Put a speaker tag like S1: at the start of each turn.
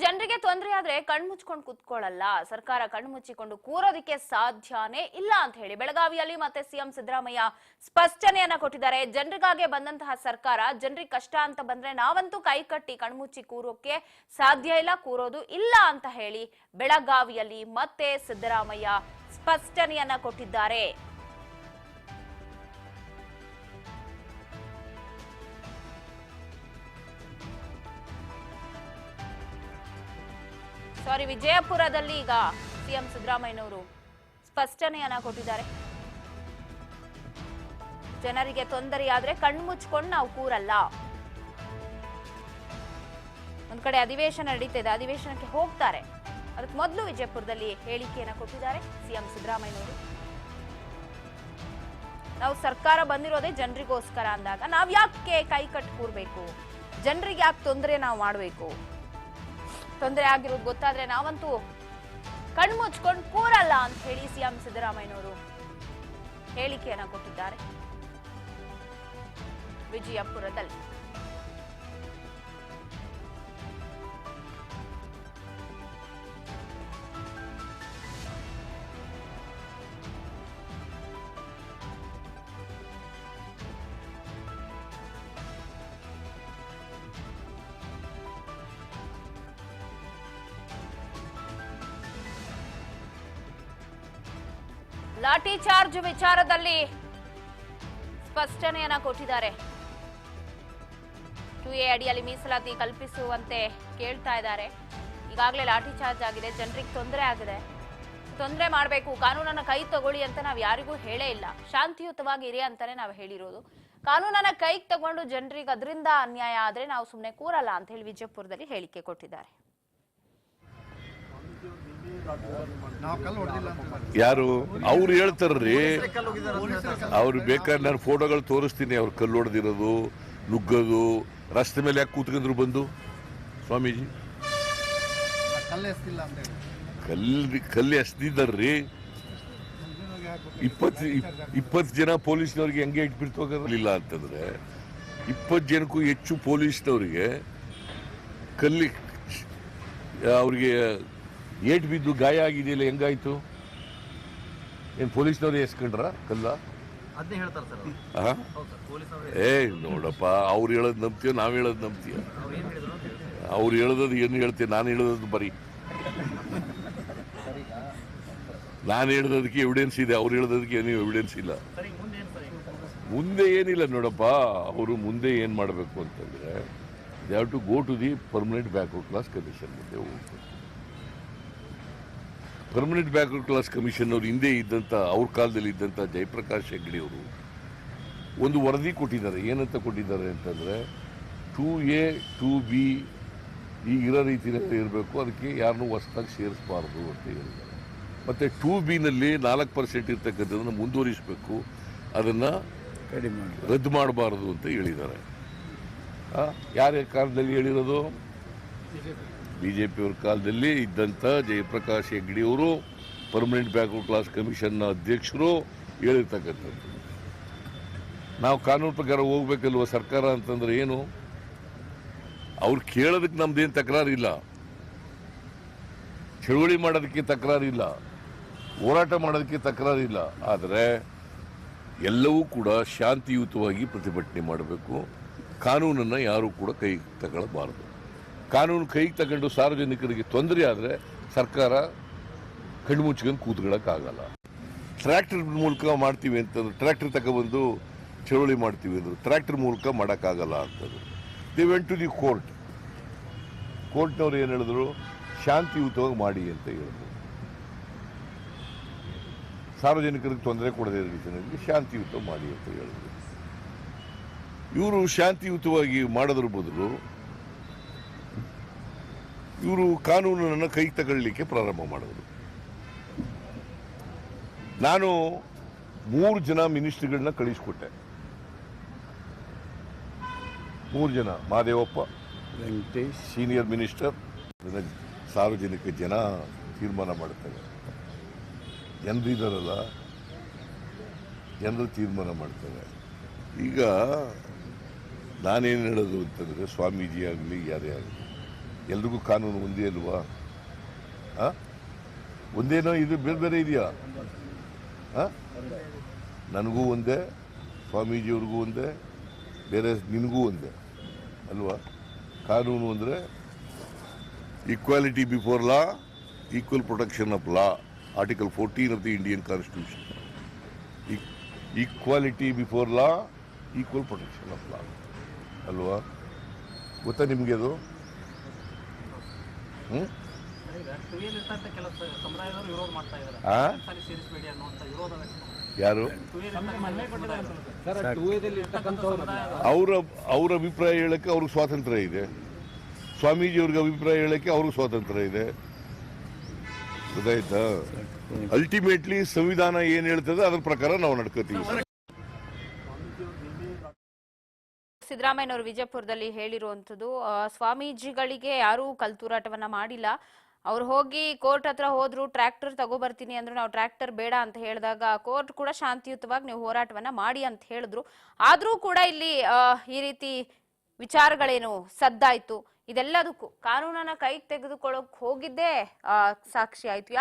S1: ಜನರಿಗೆ ತೊಂದರೆ ಆದ್ರೆ ಕಣ್ಮುಚ್ಕೊಂಡು ಕೂತ್ಕೊಳ್ಳಲ್ಲ, ಸರ್ಕಾರ ಕಣ್ಮುಚ್ಚಿಕೊಂಡು ಕೂರೋದಕ್ಕೆ ಸಾಧ್ಯನೇ ಇಲ್ಲ ಅಂತ ಹೇಳಿ ಬೆಳಗಾವಿಯಲ್ಲಿ ಮತ್ತೆ ಸಿಎಂ ಸಿದ್ದರಾಮಯ್ಯ ಸ್ಪಷ್ಟನೆಯನ್ನ ಕೊಟ್ಟಿದ್ದಾರೆ. ಜನರಿಗಾಗೆ ಬಂದಂತಹ ಸರ್ಕಾರ ಜನರಿಗೆ ಕಷ್ಟ ಅಂತ ಬಂದ್ರೆ ನಾವಂತೂ ಕೈ ಕಟ್ಟಿ ಕಣ್ಮುಚ್ಚಿ ಕೂರೋಕೆ ಸಾಧ್ಯ ಇಲ್ಲ, ಕೂರೋದು ಇಲ್ಲ ಅಂತ ಹೇಳಿ ಬೆಳಗಾವಿಯಲ್ಲಿ ಮತ್ತೆ ಸಿದ್ದರಾಮಯ್ಯ ಸ್ಪಷ್ಟನೆಯನ್ನ ಕೊಟ್ಟಿದ್ದಾರೆ. ವಿಜಯಪುರದಲ್ಲಿ ಈಗ ಸಿಎಂ ಸಿದ್ದರಾಮಯ್ಯನವರು ಸ್ಪಷ್ಟನೆಯನ್ನ ಕೊಟ್ಟಿದ್ದಾರೆ. ಜನರಿಗೆ ತೊಂದರೆಯಾದ್ರೆ ಕಣ್ಮುಚ್ಕೊಂಡು ನಾವು ಕೂರಲ್ಲ. ಒಂದ್ ಕಡೆ ಅಧಿವೇಶನ ನಡೀತಿದೆ, ಅಧಿವೇಶನಕ್ಕೆ ಹೋಗ್ತಾರೆ. ಅದಕ್ಕೆ ಮೊದಲು ವಿಜಯಪುರದಲ್ಲಿ ಹೇಳಿಕೆಯನ್ನ ಕೊಟ್ಟಿದ್ದಾರೆ ಸಿಎಂ ಸಿದ್ದರಾಮಯ್ಯನವರು. ನಾವು ಸರ್ಕಾರ ಬಂದಿರೋದೇ ಜನರಿಗೋಸ್ಕರ ಅಂದಾಗ ನಾವ್ ಯಾಕೆ ಕೈ ಕಟ್ ಕೂರ್ಬೇಕು, ಜನರಿಗೆ ಯಾಕೆ ತೊಂದರೆ ನಾವು ಮಾಡ್ಬೇಕು, ತೊಂದರೆ ಆಗಿರೋದು ಗೊತ್ತಾದ್ರೆ ನಾವಂತೂ ಕಣ್ಮುಚ್ಕೊಂಡು ಕೂರಲ್ಲ ಅಂತ ಹೇಳಿ ಸಿಎಂ ಸಿದ್ದರಾಮಯ್ಯನವರು ಹೇಳಿಕೆಯನ್ನ ಕೊಟ್ಟಿದ್ದಾರೆ ವಿಜಯಪುರದಲ್ಲಿ. ಲಾಠಿ ಚಾರ್ಜ್ ವಿಚಾರದಲ್ಲಿ ಸ್ಪಷ್ಟನೆಯನ್ನ ಕೊಟ್ಟಿದ್ದಾರೆ. 2A ಅಡಿಯಲ್ಲಿ ಮೀಸಲಾತಿ ಕಲ್ಪಿಸುವಂತೆ ಕೇಳ್ತಾ ಇದ್ದಾರೆ. ಈಗಾಗಲೇ ಲಾಠಿ ಚಾರ್ಜ್ ಆಗಿದೆ, ಜನರಿಗೆ ತೊಂದರೆ ಆಗಿದೆ. ತೊಂದರೆ ಮಾಡಬೇಕು, ಕಾನೂನನ್ನ ಕೈ ತಗೊಳ್ಳಿ ಅಂತ ನಾವು ಯಾರಿಗೂ ಹೇಳೇ ಇಲ್ಲ. ಶಾಂತಿಯುತವಾಗಿ ಇರಿ ಅಂತಾನೆ ನಾವು ಹೇಳಿರೋದು. ಕಾನೂನನ್ನ ಕೈಗೆ ತಗೊಂಡು ಜನರಿಗೆ ಅದರಿಂದ ಅನ್ಯಾಯ ಆದ್ರೆ ನಾವು ಸುಮ್ಮನೆ ಕೂರಲ್ಲ ಅಂತ ಹೇಳಿ ವಿಜಯಪುರದಲ್ಲಿ ಹೇಳಿಕೆ ಕೊಟ್ಟಿದ್ದಾರೆ.
S2: ಯಾರು ಅವ್ರು ಹೇಳ್ತಾರ್ರಿ, ಅವ್ರು ಬೇಕಾದ್ರೆ ನಾನು ಫೋಟೋಗಳು ತೋರಿಸ್ತೀನಿ. ಅವ್ರು ಕಲ್ಲು ಹೊಡೆದಿರೋದು, ನುಗ್ಗೋದು, ರಸ್ತೆ ಮೇಲೆ ಯಾಕೆ ಕೂತ್ಕೊಂಡ್ರು ಬಂದು ಸ್ವಾಮೀಜಿ? ಕಲ್ಲು ಎಸ್ದಿದ್ದಾರ್ರಿ. 20 ಜನ ಪೊಲೀಸ್ನವ್ರಿಗೆ ಹೆಂಗೆ ಇಟ್ಬಿಡ್ತೋಗಿರಲಿಲ್ಲ ಅಂತಂದ್ರೆ 20 ಜನಕ್ಕೂ ಹೆಚ್ಚು ಪೊಲೀಸ್ನವ್ರಿಗೆ ಕಲ್ಲಿ ಅವ್ರಿಗೆ ಏಟ್ ಬಿದ್ದು ಗಾಯ ಆಗಿದೆಯಲ್ಲ, ಹೆಂಗಾಯ್ತು? ಏನ್ ಪೊಲೀಸ್ನವ್ರು ಎಸ್ಕೊಂಡ್ರ ಕಲ್ಲ? ನೋಡಪ್ಪ, ಅವ್ರು ಹೇಳೋದ್ ನಂಬ್ತೀಯ, ನಾವ್ ಹೇಳೋದ್ ನಂಬ್ತೀಯ? ಅವ್ರು ಹೇಳೋದು ಏನು ಹೇಳ್ತೀಯ, ನಾನು ಹೇಳೋದು ಬರೀ ನಾನು ಹೇಳೋದಕ್ಕೆ ಎವಿಡೆನ್ಸ್ ಇದೆ, ಅವ್ರು ಹೇಳೋದಕ್ಕೆ ಏನು ಎವಿಡೆನ್ಸ್ ಇಲ್ಲ. ಮುಂದೆ ಏನಿಲ್ಲ ನೋಡಪ್ಪ, ಅವರು ಮುಂದೆ ಏನ್ ಮಾಡಬೇಕು ಅಂತಂದ್ರೆ they have to go to the permanent backward class commission ಮುಂದೆ ಹೋಗ್ಬೇಕು. ಪರ್ಮನೆಂಟ್ ಬ್ಯಾಕ್ವರ್ಡ್ ಕ್ಲಾಸ್ ಕಮಿಷನ್ ಅವರು ಹಿಂದೆ ಇದ್ದಂಥ, ಅವ್ರ ಕಾಲದಲ್ಲಿ ಇದ್ದಂಥ ಜಯಪ್ರಕಾಶ್ ಹೆಗ್ಡೆ ಅವರು ಒಂದು ವರದಿ ಕೊಟ್ಟಿದ್ದಾರೆ. ಏನಂತ ಕೊಟ್ಟಿದ್ದಾರೆ ಅಂತಂದರೆ 2A 2B ಈಗಿರೋ ರೀತಿಯಲ್ಲಿ ಇರಬೇಕು, ಅದಕ್ಕೆ ಯಾರನ್ನೂ ಹೊಸದಾಗಿ ಸೇರಿಸಬಾರ್ದು ಅಂತ ಹೇಳಿದ್ದಾರೆ. ಮತ್ತು 2Bನಲ್ಲಿ 4% ಇರ್ತಕ್ಕಂಥದ್ದನ್ನು ಮುಂದುವರಿಸಬೇಕು, ಅದನ್ನು ರದ್ದು ಮಾಡಬಾರ್ದು ಅಂತ ಹೇಳಿದ್ದಾರೆ. ಯಾರ ಕಾಲದಲ್ಲಿ ಹೇಳಿರೋದು? ಬಿಜೆಪಿಯವ್ರ ಕಾಲದಲ್ಲಿ ಇದ್ದಂಥ ಜಯಪ್ರಕಾಶ್ ಹೆಗ್ಡೆಯವರು, ಪರ್ಮನೆಂಟ್ ಬ್ಯಾಕ್ವರ್ಡ್ ಕ್ಲಾಸ್ ಕಮಿಷನ್ನ ಅಧ್ಯಕ್ಷರು ಹೇಳಿರ್ತಕ್ಕಂಥದ್ದು. ನಾವು ಕಾನೂನು ಪ್ರಕಾರ ಹೋಗ್ಬೇಕಲ್ವ ಸರ್ಕಾರ ಅಂತಂದ್ರೆ ಏನು? ಅವ್ರು ಕೇಳೋದಕ್ಕೆ ನಮ್ದೇನು ತಕರಾರಿಲ್ಲ, ಚಳುವಳಿ ಮಾಡೋದಕ್ಕೆ ತಕರಾರಿಲ್ಲ, ಹೋರಾಟ ಮಾಡೋದಕ್ಕೆ ತಕರಾರಿಲ್ಲ. ಆದರೆ ಎಲ್ಲವೂ ಕೂಡ ಶಾಂತಿಯುತವಾಗಿ ಪ್ರತಿಭಟನೆ ಮಾಡಬೇಕು. ಕಾನೂನನ್ನು ಯಾರೂ ಕೂಡ ಕೈಗೆ ತಗೊಳ್ಳಬಾರದು. ಕಾನೂನು ಕೈಗೆ ತಗೊಂಡು ಸಾರ್ವಜನಿಕರಿಗೆ ತೊಂದರೆ ಆದರೆ ಸರ್ಕಾರ ಕಣ್ಮುಚ್ಕೊಂಡು ಕೂತ್ಕೊಳ್ಳೋಕ್ಕಾಗಲ್ಲ. ಟ್ರ್ಯಾಕ್ಟರ್ ಮೂಲಕ ಮಾಡ್ತೀವಿ ಅಂತಂದ್ರೆ, ಟ್ರ್ಯಾಕ್ಟರ್ ತಗೊಬಂದು ಚಳುವಳಿ ಮಾಡ್ತೀವಿ ಅಂದರು, ಟ್ರ್ಯಾಕ್ಟರ್ ಮೂಲಕ ಮಾಡೋಕ್ಕಾಗಲ್ಲ ಅಂತಂದ್ರು. They went to the court. ಕೋರ್ಟ್ನವ್ರು ಏನು ಹೇಳಿದ್ರು? ಶಾಂತಿಯುತವಾಗಿ ಮಾಡಿ ಅಂತ ಹೇಳಿದ್ರು. ಸಾರ್ವಜನಿಕರಿಗೆ ತೊಂದರೆ ಕೊಡದೇ ರೀತಿಯಲ್ಲಿ ಶಾಂತಿಯುತ ಮಾಡಿ ಅಂತ ಹೇಳಿದ್ರು. ಇವರು ಶಾಂತಿಯುತವಾಗಿ ಮಾಡೋದ್ರ ಬದಲು ಇವರು ಕಾನೂನನ್ನು ಕೈಗೆ ತಗೊಳ್ಳಿಕ್ಕೆ ಪ್ರಾರಂಭ ಮಾಡಿದ್ರು. ನಾನು 3 ಜನ ಮಿನಿಸ್ಟ್ರಿಗಳನ್ನ ಕಳಿಸ್ಕೊಟ್ಟೆ. 3 ಜನ, ಮಹದೇವಪ್ಪ ವೆಂಕಟೇಶ್ ಸೀನಿಯರ್ ಮಿನಿಸ್ಟರ್. ಸಾರ್ವಜನಿಕ ಜನ ತೀರ್ಮಾನ ಮಾಡ್ತಾರೆ, ಜನರಿದ್ದಾರಲ್ಲ, ಜನರು ತೀರ್ಮಾನ ಮಾಡ್ತಾರೆ. ಈಗ ನಾನೇನು ಹೇಳೋದು ಅಂತಂದರೆ, ಸ್ವಾಮೀಜಿ ಆಗಲಿ ಯಾರೇ ಆಗಲಿ, ಎಲ್ರಿಗೂ ಕಾನೂನು ಒಂದೇ ಅಲ್ವಾ? ಒಂದೇನೋ ಇದು ಬೇರೆ ಬೇರೆ ಇದೆಯಾ? ನನಗೂ ಒಂದೇ, ಸ್ವಾಮೀಜಿಯವ್ರಿಗೂ ಒಂದೇ, ಬೇರೆ ನಿನಗೂ ಒಂದೇ ಅಲ್ವಾ? ಕಾನೂನು ಅಂದರೆ equality before law, equal protection of law, article 14 of the Indian constitution. Equality before law, equal protection of law ಅಲ್ವಾ? ಗೊತ್ತಾ ನಿಮಗೆ ಅದು? ಯಾರು ಅವ್ರ ಅಭಿಪ್ರಾಯ ಹೇಳಕ್ಕೆ ಅವ್ರಿಗೆ ಸ್ವಾತಂತ್ರ್ಯ ಇದೆ, ಸ್ವಾಮೀಜಿಯವ್ರಿಗೆ ಅಭಿಪ್ರಾಯ ಹೇಳಕ್ಕೆ ಅವ್ರಿಗೆ ಸ್ವಾತಂತ್ರ್ಯ ಇದೆ. ಗೊತ್ತಾಯ್ತಾ? ಅಲ್ಟಿಮೇಟ್ಲಿ ಸಂವಿಧಾನ ಏನ್ ಹೇಳ್ತದೆ ಅದ್ರ ಪ್ರಕಾರ ನಾವು ನಡ್ಕೋತೀವಿ.
S1: ಸಿದ್ದರಾಮಯ್ಯನವರು ವಿಜಯಪುರದಲ್ಲಿ ಹೇಳಿರುವಂತದ್ದು, ಸ್ವಾಮೀಜಿಗಳಿಗೆ ಯಾರೂ ಕಲ್ತೂರಾಟವನ್ನ ಮಾಡಿಲ್ಲ. ಅವ್ರು ಹೋಗಿ ಕೋರ್ಟ್ ಹತ್ರ ಹೋದ್ರು, ಟ್ರ್ಯಾಕ್ಟರ್ ತಗೋಬರ್ತೀನಿ ಅಂದ್ರು, ನಾವು ಟ್ರ್ಯಾಕ್ಟರ್ ಬೇಡ ಅಂತ ಹೇಳಿದಾಗ ಕೋರ್ಟ್ ಕೂಡ ಶಾಂತಿಯುತವಾಗಿ ನೀವು ಹೋರಾಟವನ್ನ ಮಾಡಿ ಅಂತ ಹೇಳಿದ್ರು. ಆದ್ರೂ ಕೂಡ ಇಲ್ಲಿ ಈ ರೀತಿ ವಿಚಾರಗಳೇನು ಸದ್ದಾಯ್ತು. ಇದೆಲ್ಲದಕ್ಕೂ ಕಾನೂನನ್ನ ಕೈಗೆ ತೆಗೆದುಕೊಳ್ಳೋಕೆ ಹೋಗಿದ್ದೇ ಸಾಕ್ಷಿ ಆಯ್ತು.